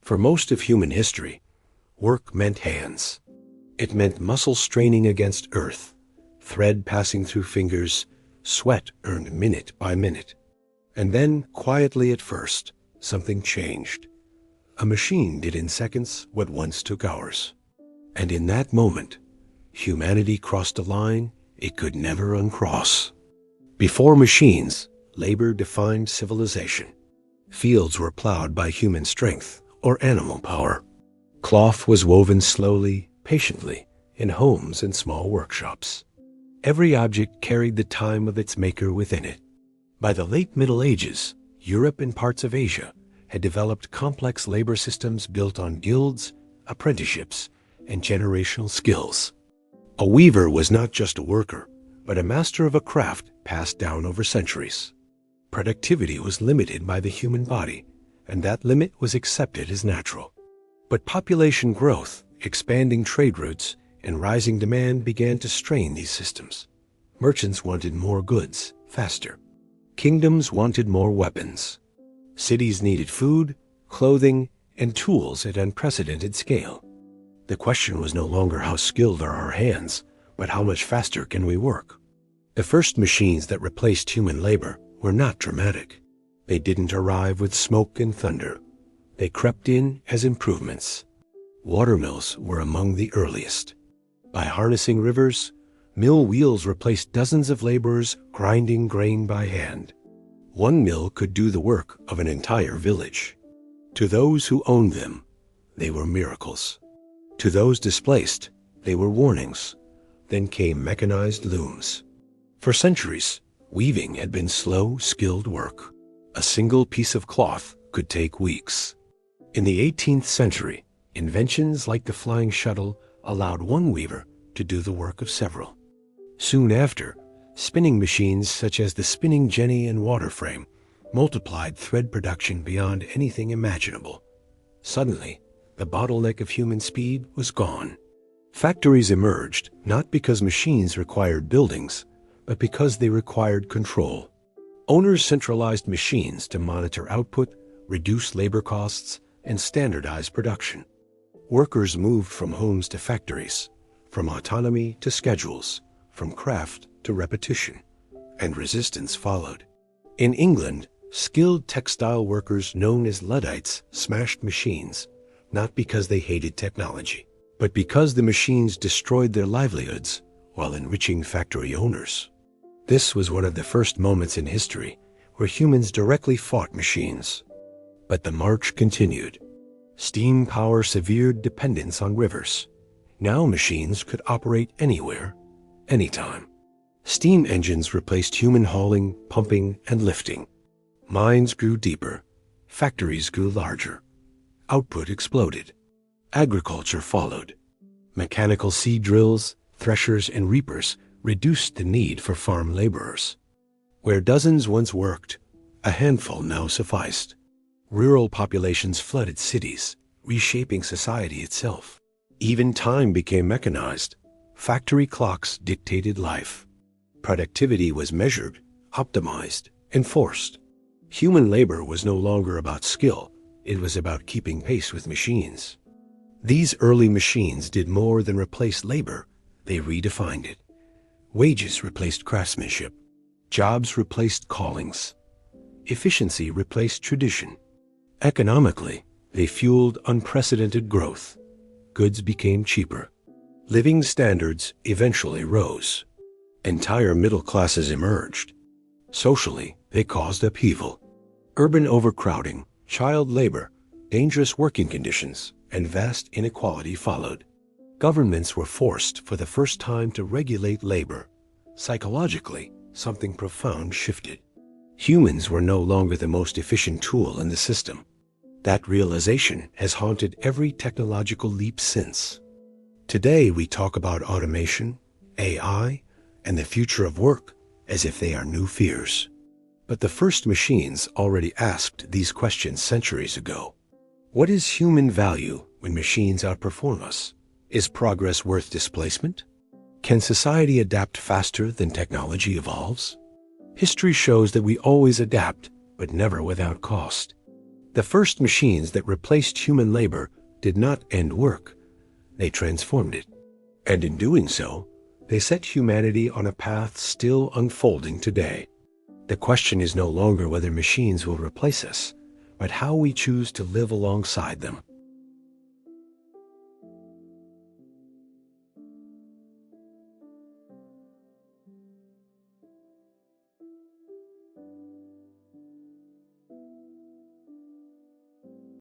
For most of human history, work meant hands. It meant muscle straining against earth, thread passing through fingers, sweat earned minute by minute. And then, quietly at first, something changed. A machine did in seconds what once took hours. And in that moment, humanity crossed a line it could never uncross. Before machines, labor defined civilization. Fields were plowed by human strength or animal power. Cloth was woven slowly, patiently, in homes and small workshops. Every object carried the time of its maker within it. By the late Middle Ages, Europe and parts of Asia had developed complex labor systems built on guilds, apprenticeships, and generational skills. A weaver was not just a worker, but a master of a craft passed down over centuries. Productivity was limited by the human body, and that limit was accepted as natural. But population growth, expanding trade routes, and rising demand began to strain these systems. Merchants wanted more goods, faster. Kingdoms wanted more weapons. Cities needed food, clothing, and tools at unprecedented scale. The question was no longer how skilled are our hands, but how much faster can we work? The first machines that replaced human labor were not dramatic. They didn't arrive with smoke and thunder. They crept in as improvements. Watermills were among the earliest. By harnessing rivers, mill wheels replaced dozens of laborers grinding grain by hand. One mill could do the work of an entire village. To those who owned them, they were miracles. To those displaced, they were warnings. Then came mechanized looms. For centuries, weaving had been slow, skilled work. A single piece of cloth could take weeks. In the 18th century, inventions like the flying shuttle allowed one weaver to do the work of several. Soon after, spinning machines such as the spinning jenny and water frame multiplied thread production beyond anything imaginable. Suddenly, the bottleneck of human speed was gone. Factories emerged not because machines required buildings, but because they required control. Owners centralized machines to monitor output, reduce labor costs, and standardize production. Workers moved from homes to factories, from autonomy to schedules, from craft to repetition, and resistance followed. In England, skilled textile workers known as Luddites smashed machines, not because they hated technology, but because the machines destroyed their livelihoods while enriching factory owners. This was one of the first moments in history where humans directly fought machines. But the march continued. Steam power severed dependence on rivers. Now machines could operate anywhere, anytime. Steam engines replaced human hauling, pumping, and lifting. Mines grew deeper. Factories grew larger. Output exploded. Agriculture followed. Mechanical seed drills, threshers, and reapers reduced the need for farm laborers. Where dozens once worked, a handful now sufficed. Rural populations flooded cities, reshaping society itself. Even time became mechanized. Factory clocks dictated life. Productivity was measured, optimized, enforced. Human labor was no longer about skill. It was about keeping pace with machines. These early machines did more than replace labor. They redefined it. Wages replaced craftsmanship. Jobs replaced callings. Efficiency replaced tradition. Economically, they fueled unprecedented growth. Goods became cheaper. Living standards eventually rose. Entire middle classes emerged. Socially, they caused upheaval. Urban overcrowding, child labor, dangerous working conditions, and vast inequality followed. Governments were forced for the first time to regulate labor. Psychologically, something profound shifted. Humans were no longer the most efficient tool in the system. That realization has haunted every technological leap since. Today we talk about automation, AI, and the future of work as if they are new fears. But the first machines already asked these questions centuries ago. What is human value when machines outperform us? Is progress worth displacement? Can society adapt faster than technology evolves? History shows that we always adapt, but never without cost. The first machines that replaced human labor did not end work. They transformed it. And in doing so, they set humanity on a path still unfolding today. The question is no longer whether machines will replace us, but how we choose to live alongside them.